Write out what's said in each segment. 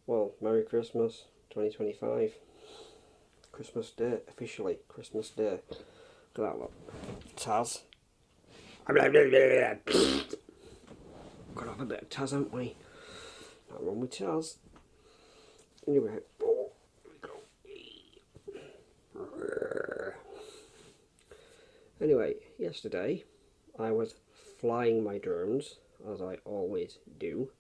Well, Merry Christmas 2025. Christmas Day, officially Christmas Day. Look at that look. Taz. Got to have a bit of Taz, haven't we? Not wrong with Taz. Anyway, here we go. Anyway, yesterday I was flying my drones, as I always do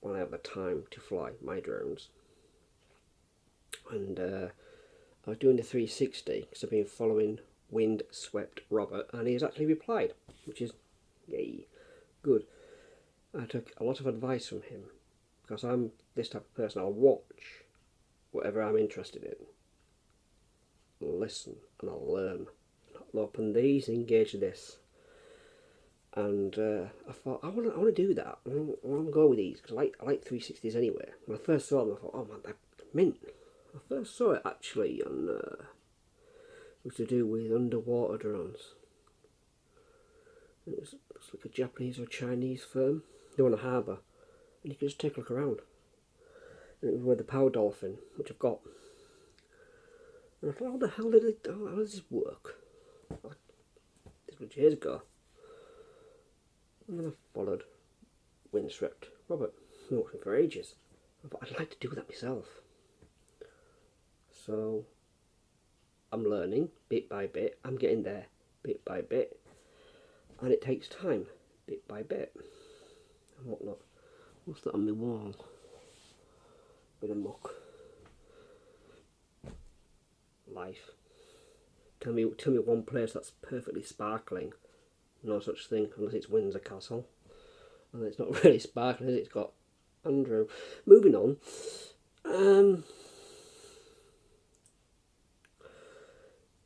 when I have the time to fly my drones. And I was doing the 360 because I've been following Windswept Robert, and he has actually replied, which is yay, good. I took a lot of advice from him because I'm this type of person. I'll watch whatever I'm interested in, I'll listen, and I'll learn. I'll open these, engage this. And I thought, I want to do that. I want to go with these because I like 360s anyway. When I first saw them, I thought, oh man, they're mint. I first saw it actually on it was to do with underwater drones. It was like a Japanese or Chinese firm. They were on a harbour, and you could just take a look around. And it was with the Power Dolphin, which I've got. And I thought, how the hell how does this work? This was years ago. And then I followed Windswept Robert, been watching for ages. I thought I'd like to do that myself. So I'm learning bit by bit. I'm getting there bit by bit, and it takes time, bit by bit, and whatnot. What's that on my wall? Bit of muck. Life. Tell me one place that's perfectly sparkling. No such thing, unless it's Windsor Castle. And it's not really sparkling, is it? It's got Andrew. Moving on.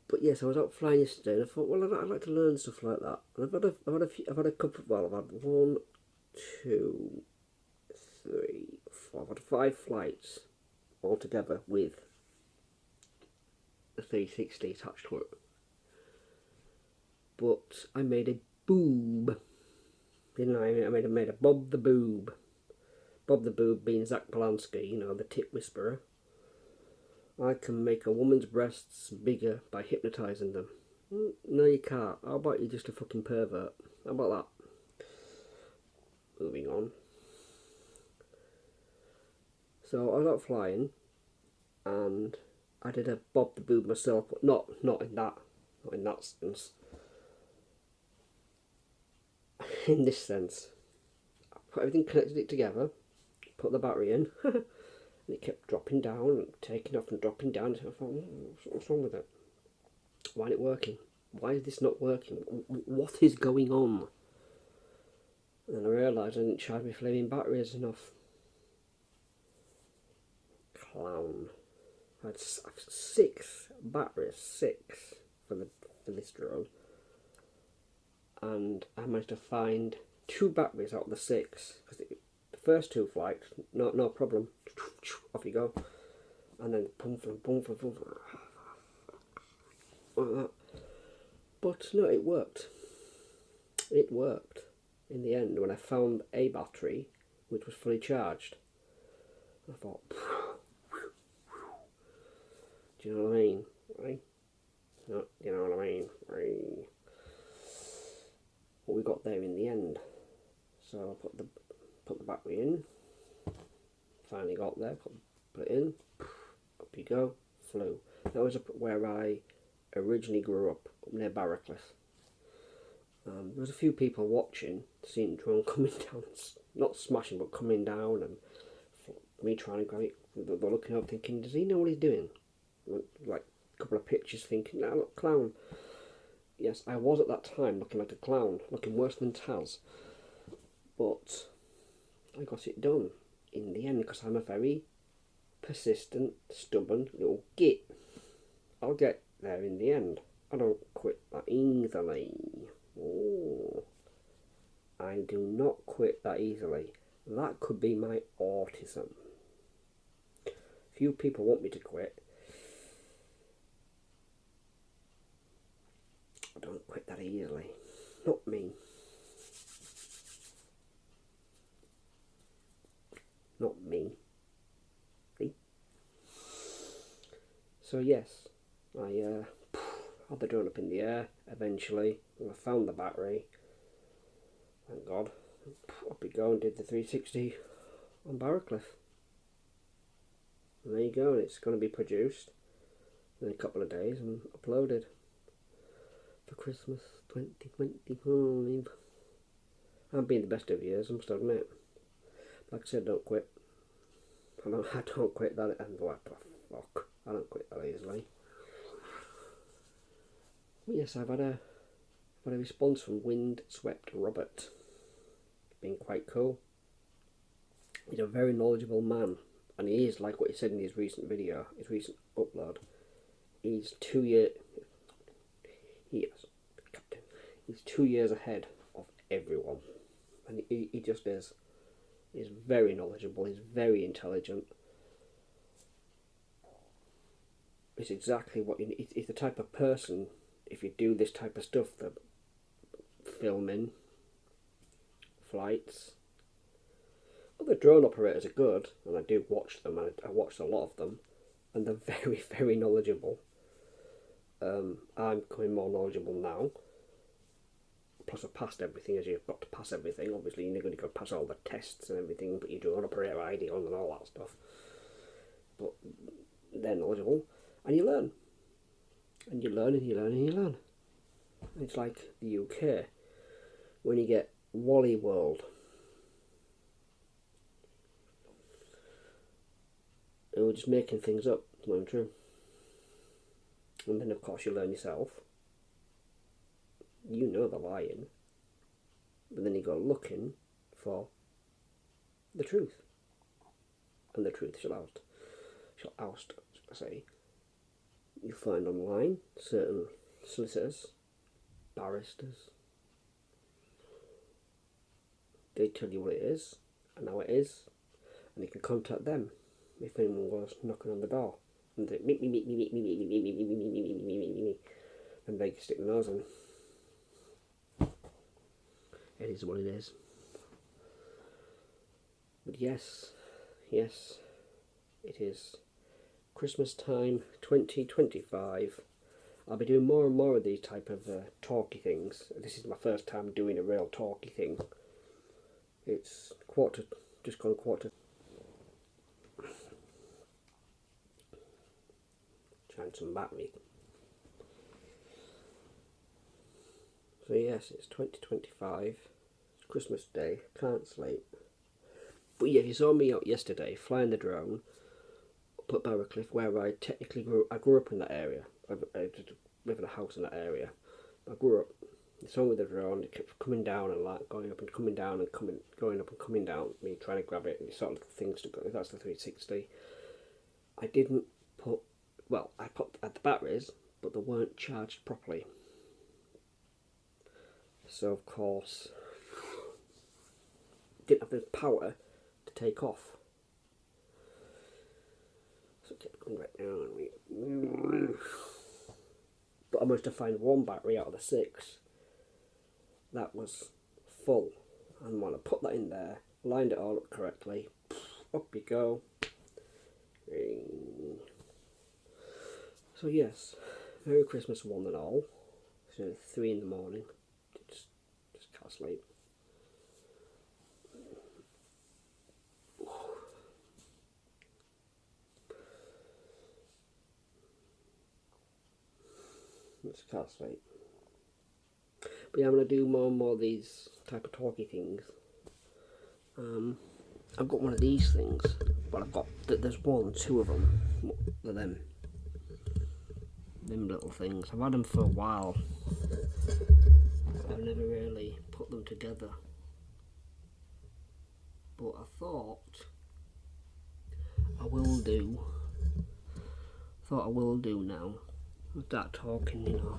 But yes, I was out flying yesterday, and I thought, well, I'd like to learn stuff like that. And I've had a couple. Well, I've had 1, 2, 3, 4. I've had 5 flights altogether with the 360 attached to it. But I made a boob, didn't I? I made a Bob the Boob. Bob the Boob being Zach Polanski, you know, the tit whisperer. I can make a woman's breasts bigger by hypnotising them. No, you can't. How about you just a fucking pervert? How about that? Moving on. So I was out flying, and I did a Bob the Boob myself, but not in that sense. In this sense, I put everything, connected it together, put the battery in, and it kept dropping down and taking off and dropping down. So I thought, what's wrong with it? Why isn't it working? Why is this not working? What is going on? And then I realised I didn't charge my flaming batteries enough. Clown. I had 6 batteries, 6 for this drone. And I managed to find 2 batteries out of the 6, because the first 2 flights, no problem, off you go, and then boom, like that. But no, it worked. It worked in the end when I found a battery which was fully charged. I thought, do you know what I mean? Right? No, you know what I mean? Right. What we got there in the end. So I put the battery in. Finally got there. Put it in. Up you go. Flew. That was where I originally grew up near Barracliff. There was a few people watching, seeing the drone coming down, not smashing, but coming down, and me trying to grab it. They're looking up, thinking, does he know what he's doing? Like a couple of pictures, thinking, nah, look, clown. Yes, I was at that time looking like a clown, looking worse than Taz. But I got it done in the end because I'm a very persistent, stubborn little git. I'll get there in the end. I don't quit that easily. Oh, I do not quit that easily. That could be my autism. Few people want me to quit. quit that easily. Not me. Not me. See? So yes, I had the drone up in the air eventually, and I found the battery. Thank God. Up we go and did the 360 on Barrowcliff. And there you go, and it's going to be produced in a couple of days and uploaded for Christmas 2025. I've been the best of years, I must admit. Like I said, don't quit. I don't quit that, and what the fuck, I don't quit that easily. But yes, I've had a response from Windswept Robert. Been quite cool. He's a very knowledgeable man, and he is, like what he said in his recent video, his recent upload. He's 2 years. He's 2 years ahead of everyone, and he just is. He's very knowledgeable. He's very intelligent. It's exactly what you need. He's the type of person, if you do this type of stuff, the filming, flights. Well, the drone operators are good, and I do watch them, and I watched a lot of them, and they're very, very knowledgeable. I'm becoming more knowledgeable now. Plus I've passed everything, as you've got to pass everything. Obviously you're going to go pass all the tests and everything, but you do an operator ID on and all that stuff. But they're knowledgeable, and you learn. And you learn and you learn and you learn. It's like the UK, when you get Wally World. And we're just making things up, not even true. And then of course you learn yourself. You know they're lying, but then you go looking for the truth, and the truth shall oust. I say, you find online certain solicitors, barristers. They tell you what it is and how it is, and you can contact them if anyone goes knocking on the door and they me, and they can stick their nose in. It is what it is. But yes, it is Christmas time 2025. I'll be doing more and more of these type of talky things. This is my first time doing a real talky thing. It's just gone quarter. Trying some battery. So yes, it's 2025, it's Christmas Day, can't sleep. But yeah, if you saw me out yesterday flying the drone up at Barrowcliff, where I technically grew up in that area. I live in a house in that area. I grew up, you saw me with the drone, it kept coming down and like going up and coming down and going up and coming down, me trying to grab it, and sort of things to go, that's the 360. I didn't put, well, I put at the batteries, but they weren't charged properly. So of course, didn't have the power to take off. So it kept going right down. But I managed to find one battery out of the 6 that was full. And when I put that in there, lined it all up correctly, up you go. So yes, Merry Christmas one and all. It's nearly 3 in the morning. Just can't sleep. Just can't sleep. But yeah, I'm going to do more and more of these type of talky things. I've got one of these things, but I've got, there's 2 of them. They're them little things. I've had them for a while. I've never really put them together. But I thought I will do now. I'll start talking, you know.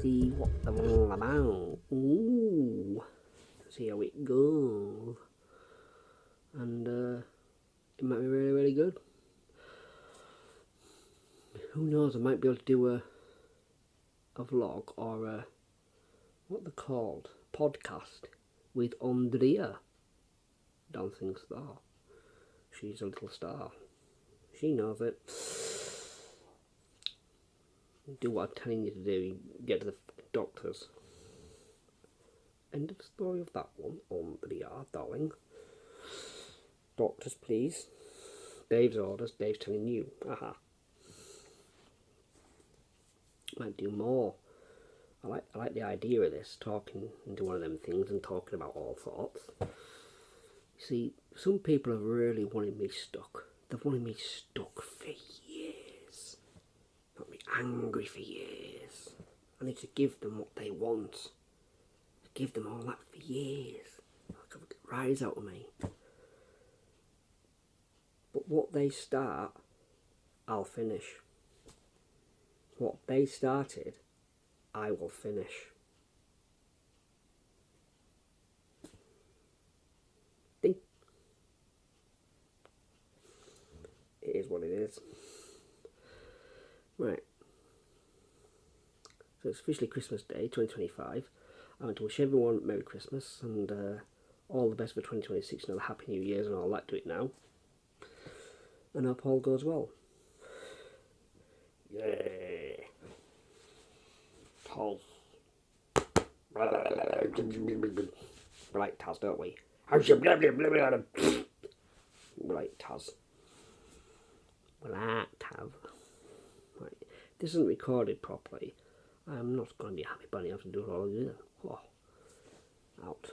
See what they're all about. Ooh. See how it goes. And it might be really, really good. Who knows, I might be able to do a vlog or what they're called, podcast with Ondria, dancing star. She's a little star. She knows it. Do what I'm telling you to do. You get to the doctors. End of the story of that one. Ondria, darling. Doctors, please. Dave's orders. Dave's telling you. Aha. Might do more. I like the idea of this, talking into one of them things and talking about all sorts. You see, some people have really wanted me stuck. They've wanted me stuck for years. Got me angry for years. I need to give them what they want. Give them all that for years. They'll rise out of me. But what they start, I'll finish. What they started, I will finish. Think. It is what it is. Right. So it's officially Christmas Day, 2025. I want to wish everyone Merry Christmas and all the best for 2026 and all the Happy New Year's and all that to it now. And I hope all goes well. Yeah. Paul. We like Taz, don't we? We like Taz. We like Taz. Right. This isn't recorded properly. I'm not going to be happy bunny. I have to do it all again. Oh. Out.